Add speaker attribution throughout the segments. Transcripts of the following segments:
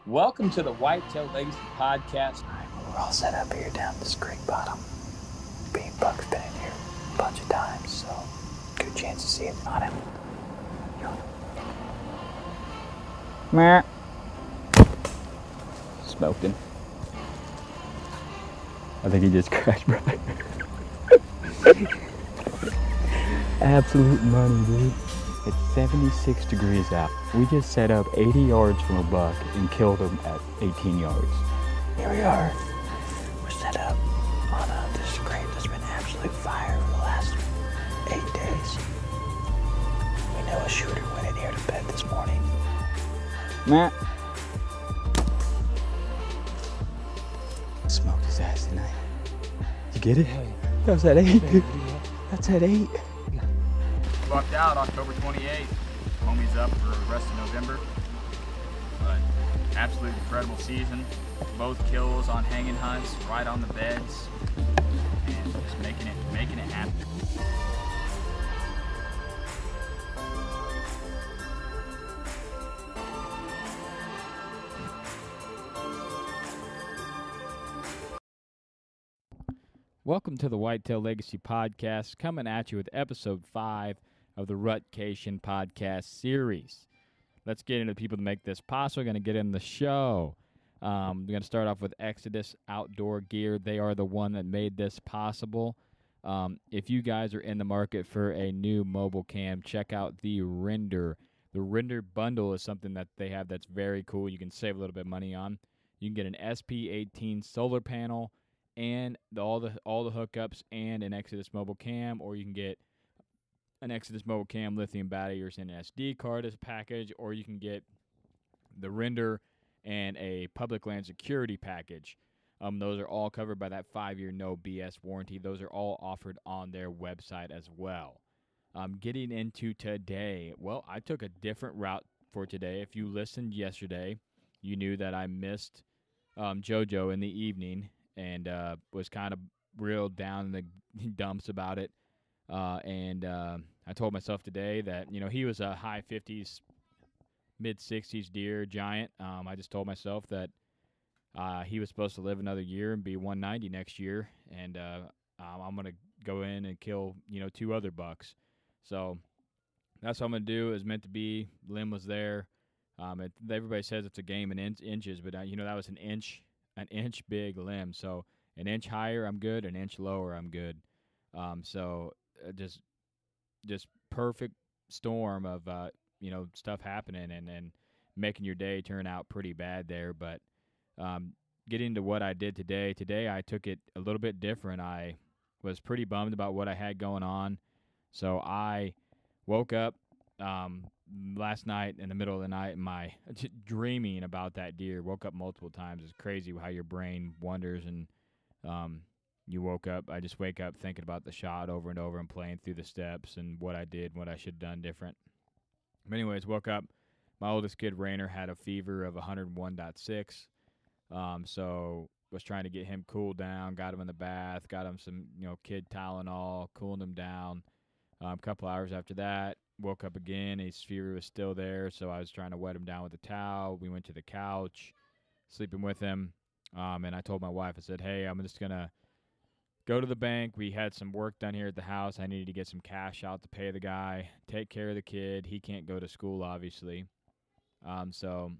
Speaker 1: Welcome to the Whitetail Legacy Podcast.
Speaker 2: We're all set up here down this creek bottom. Being buck's been in here a bunch of times, so good chance to see it on him.
Speaker 1: Meh. Smoked him. I think he just crashed, bro. Absolute money, dude. It's 76 degrees out. We just set up 80 yards from a buck and killed him at 18 yards.
Speaker 2: Here we are. We're set up on this scrape that's been absolute fire for the last 8 days. We know a shooter went in here to bed this morning.
Speaker 1: Matt.
Speaker 2: Smoked his ass tonight.
Speaker 1: Did you get it? That's at 8, dude. That's at 8.
Speaker 3: Bucked out October 28th. Homie's up for the rest of November. But absolute incredible season. Both kills on hanging hunts, right on the beds, and just making it happen.
Speaker 1: Welcome to the Whitetail Legacy Podcast, coming at you with episode 5 of the Rutcation podcast series. Let's get into the people to make this possible. We're going to get in the show. We're going to start off with Exodus Outdoor Gear. They are the one that made this possible. If you guys are in the market for a new mobile cam, check out the Render. The Render bundle is something that they have that's very cool. You can save a little bit of money on. You can get an SP18 solar panel and all the hookups and an Exodus mobile cam, or you can get an Exodus mobile cam, lithium battery, or an SD card as a package, or you can get the Render and a public land security package. Those are all covered by that 5-year no BS warranty. Those are all offered on their website as well. Getting into today, well, I took a different route for today. If you listened yesterday, you knew that I missed JoJo in the evening and was kind of real down in the dumps about it. And I told myself today that, he was a high 50s, mid 60s deer giant. I just told myself that he was supposed to live another year and be 190 next year. And I'm going to go in and kill, 2 other bucks. So that's what I'm going to do. It was meant to be. Limb was there. Everybody says it's a game in inches, but, that was an inch big limb. So an inch higher, I'm good. An inch lower, I'm good. So just perfect storm of stuff happening and making your day turn out pretty bad there. But getting to what I did today I took it a little bit different. I was pretty bummed about what I had going on, so I woke up last night in the middle of the night, dreaming about that deer. Woke up multiple times. It's crazy how your brain wanders, and you woke up. I just wake up thinking about the shot over and over and playing through the steps and what I did, what I should have done different. But anyways, woke up. My oldest kid, Rainer, had a fever of 101.6. So was trying to get him cooled down, got him in the bath, got him some, kid Tylenol, cooling him down. A couple hours after that, woke up again. His fever was still there, so I was trying to wet him down with a towel. We went to the couch, sleeping with him. And I told my wife, I said, hey, I'm just going to go to the bank. We had some work done here at the house. I needed to get some cash out to pay the guy, take care of the kid. He can't go to school, obviously. So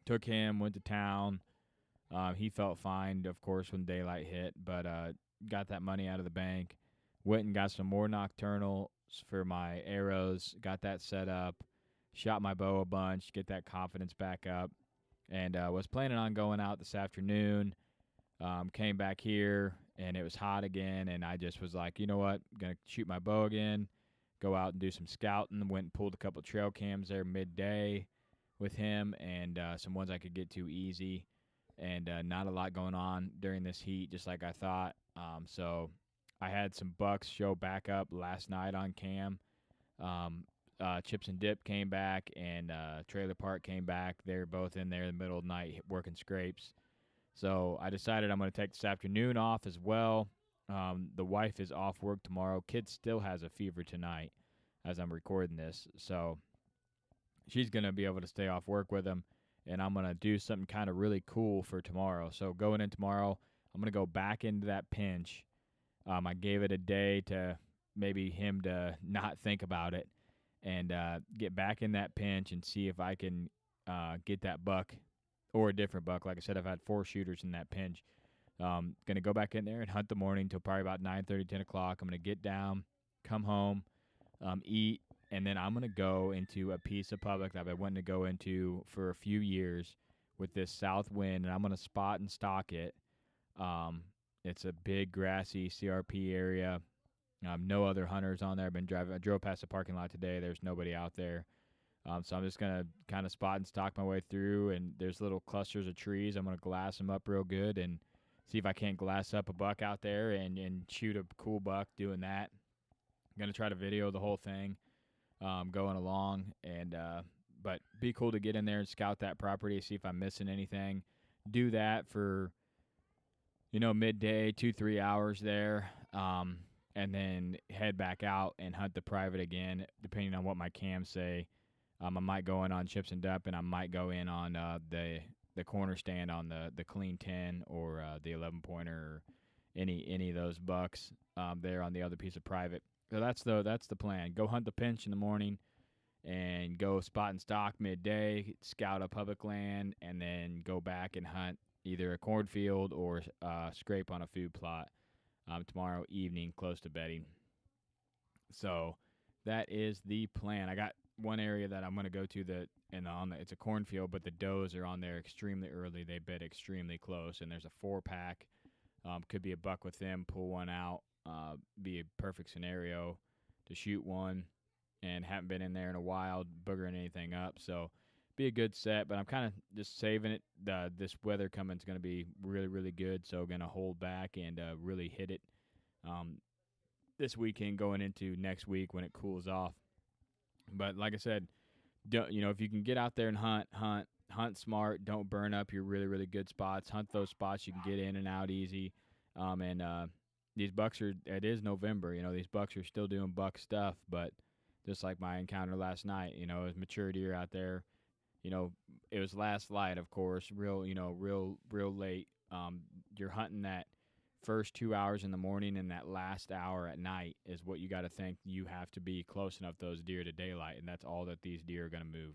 Speaker 1: took him, went to town. He felt fine, of course, when daylight hit, but got that money out of the bank. Went and got some more nocturnals for my arrows, got that set up, shot my bow a bunch, get that confidence back up, and was planning on going out this afternoon. Came back here, and it was hot again, and I just was like, you know what, I'm going to shoot my bow again, go out and do some scouting. Went and pulled a couple trail cams there midday with him, and some ones I could get to easy, and not a lot going on during this heat, just like I thought. So I had some bucks show back up last night on cam. Chips and Dip came back, and Trailer Park came back. They're both in there in the middle of the night working scrapes. So I decided I'm going to take this afternoon off as well. The wife is off work tomorrow. Kid still has a fever tonight as I'm recording this. So she's going to be able to stay off work with him. and I'm going to do something kind of really cool for tomorrow. So going in tomorrow, I'm going to go back into that pinch. I gave it a day to maybe him to not think about it and get back in that pinch and see if I can get that buck or a different buck. Like I said, I've had 4 shooters in that pinch. Going to go back in there and hunt the morning till probably about 9:30, 10 o'clock. I'm going to get down, come home, eat, and then I'm going to go into a piece of public that I've been wanting to go into for a few years with this south wind, and I'm going to spot and stalk it. It's a big grassy CRP area. No other hunters on there. I drove past the parking lot today. There's nobody out there. So I'm just going to kind of spot and stalk my way through, and there's little clusters of trees. I'm going to glass them up real good and see if I can't glass up a buck out there and shoot a cool buck doing that. I'm going to try to video the whole thing going along, and but be cool to get in there and scout that property, see if I'm missing anything. Do that for, midday, 2-3 hours there, and then head back out and hunt the private again, depending on what my cams say. I might go in on chips and dump, and I might go in on the corner stand on the clean 10 or the 11-pointer or any of those bucks there on the other piece of private. So that's the plan. Go hunt the pinch in the morning and go spot and stalk midday, scout a public land, and then go back and hunt either a cornfield or scrape on a food plot tomorrow evening close to bedding. So that is the plan. I got one area that I'm going to go to it's a cornfield, but the does are on there extremely early. They bed extremely close, and there's a 4-pack. Could be a buck with them, pull one out, be a perfect scenario to shoot one, and haven't been in there in a while, boogering anything up. So be a good set, but I'm kind of just saving it. This weather coming is going to be really, really good, so going to hold back and really hit it this weekend going into next week when it cools off. But like I said, if you can get out there and hunt smart. Don't burn up your really, really good spots. Hunt those spots you can get in and out easy. These bucks it is November. These bucks are still doing buck stuff, but just like my encounter last night, it was mature deer out there. It was last light, of course, real late. You're hunting that first 2 hours in the morning and that last hour at night is what you got to think you have to be close enough those deer to daylight, and that's all that these deer are going to move.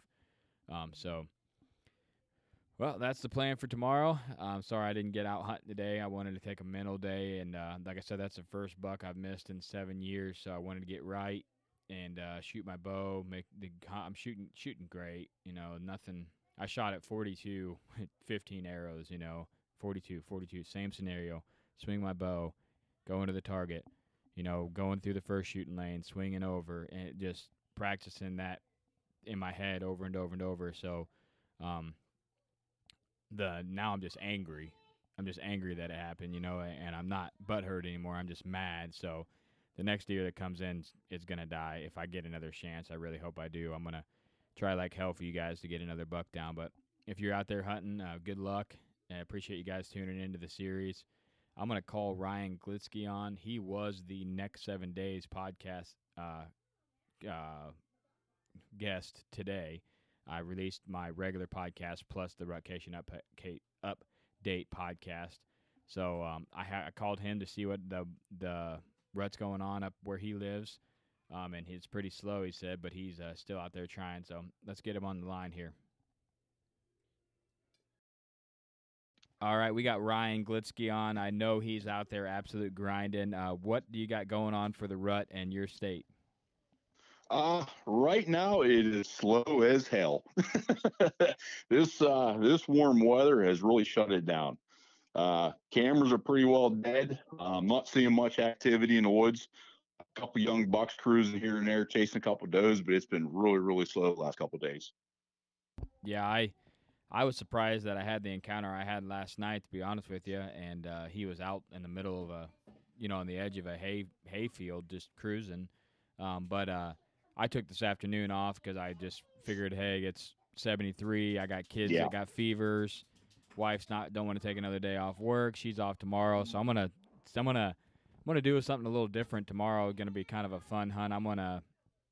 Speaker 1: Well, that's the plan for tomorrow. I'm sorry I didn't get out hunting today. I wanted to take a mental day, and like I said, that's the first buck I've missed in 7 years, so I wanted to get right and shoot my bow. I'm shooting great, nothing. I shot at 42, 15 arrows, 42, same scenario. Swing my bow, go into the target, going through the first shooting lane, swinging over, and just practicing that in my head over and over and over. So now I'm just angry. I'm just angry that it happened, and I'm not butthurt anymore. I'm just mad. So the next deer that comes in is going to die. If I get another chance, I really hope I do. I'm going to try like hell for you guys to get another buck down. But if you're out there hunting, good luck. I appreciate you guys tuning into the series. I'm going to call Ryan Glitsky on. He was the Next 7 Days podcast guest today. I released my regular podcast plus the Rutcation update podcast. So I called him to see what the rut's going on up where he lives. And it's pretty slow, he said, but he's still out there trying. So let's get him on the line here. All right, we got Ryan Glitsky on. I know he's out there absolute grinding. What do you got going on for the rut and your state?
Speaker 4: Right now it is slow as hell. This warm weather has really shut it down. Cameras are pretty well dead. I'm not seeing much activity in the woods. A couple young bucks cruising here and there, chasing a couple does, but it's been really, really slow the last couple of days.
Speaker 1: Yeah, I was surprised that I had the encounter I had last night, to be honest with you, and he was out in the middle of on the edge of a hay field just cruising. But I took this afternoon off because I just figured, hey, it's 73. I got kids that got fevers. Wife's don't want to take another day off work. She's off tomorrow, so I'm gonna do something a little different tomorrow. Going to be kind of a fun hunt. I'm gonna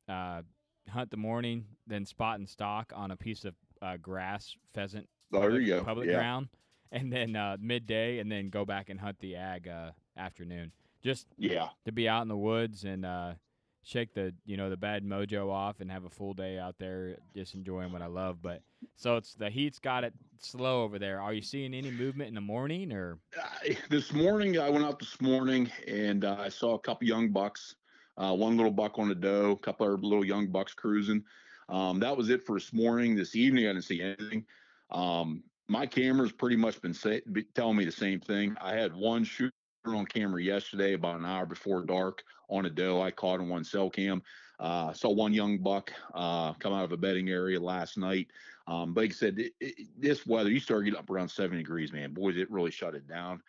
Speaker 1: hunt the morning, then spot and stalk on a piece of grass pheasant
Speaker 4: There you go.
Speaker 1: public
Speaker 4: Yeah.
Speaker 1: ground, and then midday, and then go back and hunt the ag afternoon. Just
Speaker 4: Yeah.
Speaker 1: to be out in the woods and shake the the bad mojo off and have a full day out there just enjoying what I love. But so it's the heat's got it slow over there. Are you seeing any movement in the morning or?
Speaker 4: This morning, I went out this morning and I saw a couple young bucks, one little buck on a doe, a couple of little young bucks cruising. That was it for this morning. This evening, I didn't see anything. My camera's pretty much been telling me the same thing. I had one shooter on camera yesterday about an hour before dark on a doe. I caught on one cell cam. Saw one young buck come out of a bedding area last night. But like I said, this weather, you start getting up around 70 degrees, man. Boys, it really shut it down.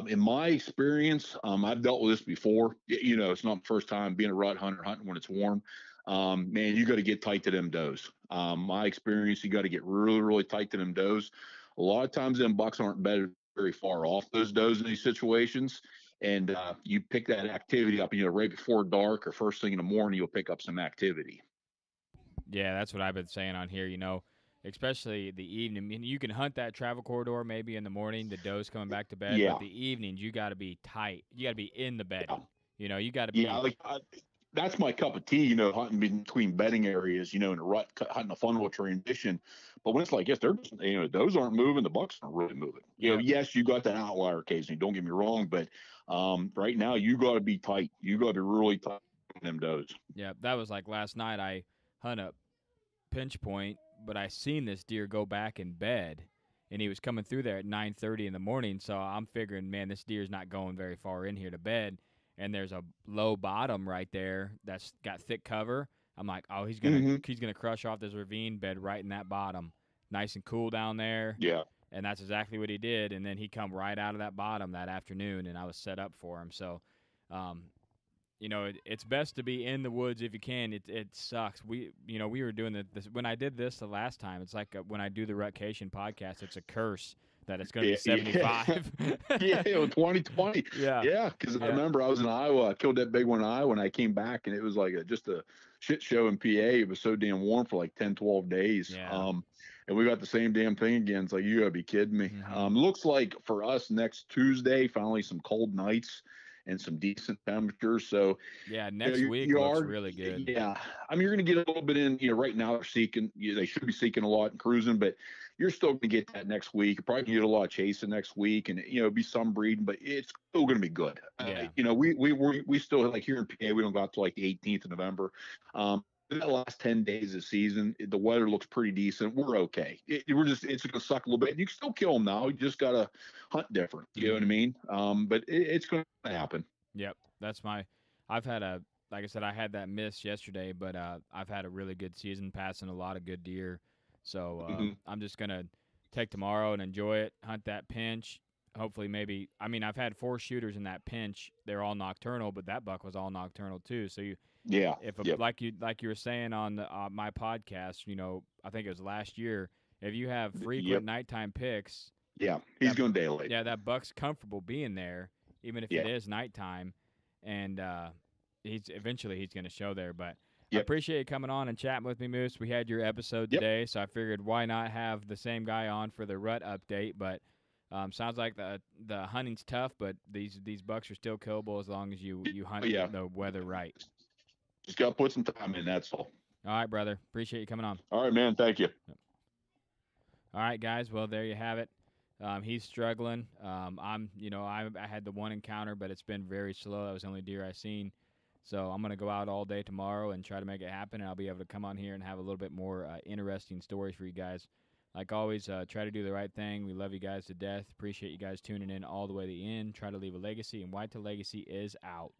Speaker 4: In my experience, I've dealt with this before. It's not the first time being a rut hunter hunting when it's warm. Man, you got to get tight to them does. My experience, you got to get really, really tight to them does. A lot of times, them bucks aren't very far off those does in these situations. And you pick that activity up, right before dark or first thing in the morning, you'll pick up some activity.
Speaker 1: Yeah, that's what I've been saying on here, especially the evening. I mean, you can hunt that travel corridor maybe in the morning, the doe's coming back to bed,
Speaker 4: Yeah.
Speaker 1: but the evenings, you got to be tight. You got to be in the bedding.
Speaker 4: Yeah.
Speaker 1: You got to be.
Speaker 4: Yeah, that's my cup of tea, hunting between bedding areas, in a rut, hunting a funnel transition. But when it's like, yes, those aren't moving, the bucks aren't really moving. Yes, you got that outlier occasionally, don't get me wrong, but right now you got to be tight. You got to be really tight on them does.
Speaker 1: Yeah, that was like last night. I hunt a pinch point, but I seen this deer go back in bed, and he was coming through there at 9:30 in the morning. So I'm figuring, man, this deer's not going very far in here to bed. And there's a low bottom right there that's got thick cover. I'm like, oh, he's gonna crush off this ravine bed right in that bottom, nice and cool down there.
Speaker 4: Yeah,
Speaker 1: and that's exactly what he did. And then he come right out of that bottom that afternoon, and I was set up for him. So, it's best to be in the woods if you can. It sucks. We were doing this when I did this the last time. It's like when I do the Rutcation podcast, it's a curse that it's going to be 75.
Speaker 4: Yeah, 2020.
Speaker 1: Yeah.
Speaker 4: Because I remember I was in Iowa. I killed that big one in Iowa, and I came back, and it was like just a shit show in PA. It was so damn warm for like 10, 12 days.
Speaker 1: Yeah.
Speaker 4: And we got the same damn thing again. It's like, you got to be kidding me.
Speaker 1: Mm-hmm.
Speaker 4: Looks like for us next Tuesday, finally some cold nights and some decent temperatures. So
Speaker 1: yeah, next week looks really good.
Speaker 4: Yeah, I mean, you're going to get a little bit in. Right now they're seeking. They should be seeking a lot and cruising, but you're still going to get that next week. You're probably going to get a lot of chasing next week, and be some breeding, but it's still going to be good.
Speaker 1: Yeah.
Speaker 4: We still, like here in PA, we don't go out to like the 18th of November. The last 10 days of the season, the weather looks pretty decent. We're okay. It's going to suck a little bit. You can still kill them now. You just got to hunt different. You know what I mean? But it's going to happen.
Speaker 1: Yep. Like I said, I had that miss yesterday, but I've had a really good season, passing a lot of good deer. So I'm just going to take tomorrow and enjoy it, hunt that pinch. Hopefully I've had 4 shooters in that pinch. They're all nocturnal, but that buck was all nocturnal too. So like you were saying on my podcast, I think it was last year, if you have frequent nighttime picks,
Speaker 4: he's going daylight.
Speaker 1: Yeah, that buck's comfortable being there, even if it is nighttime, and he's going to show there. But I appreciate you coming on and chatting with me, Moose. We had your episode today, so I figured why not have the same guy on for the rut update. But sounds like the hunting's tough, but these bucks are still killable as long as you hunt the weather right.
Speaker 4: Just got to put some time in, that's all.
Speaker 1: All right, brother. Appreciate you coming on.
Speaker 4: All right, man. Thank you.
Speaker 1: All right, guys. Well, there you have it. He's struggling. I had the one encounter, but it's been very slow. That was the only deer I seen. So I'm going to go out all day tomorrow and try to make it happen, and I'll be able to come on here and have a little bit more interesting stories for you guys. Like always, try to do the right thing. We love you guys to death. Appreciate you guys tuning in all the way to the end. Try to leave a legacy, and Whitetail Legacy is out.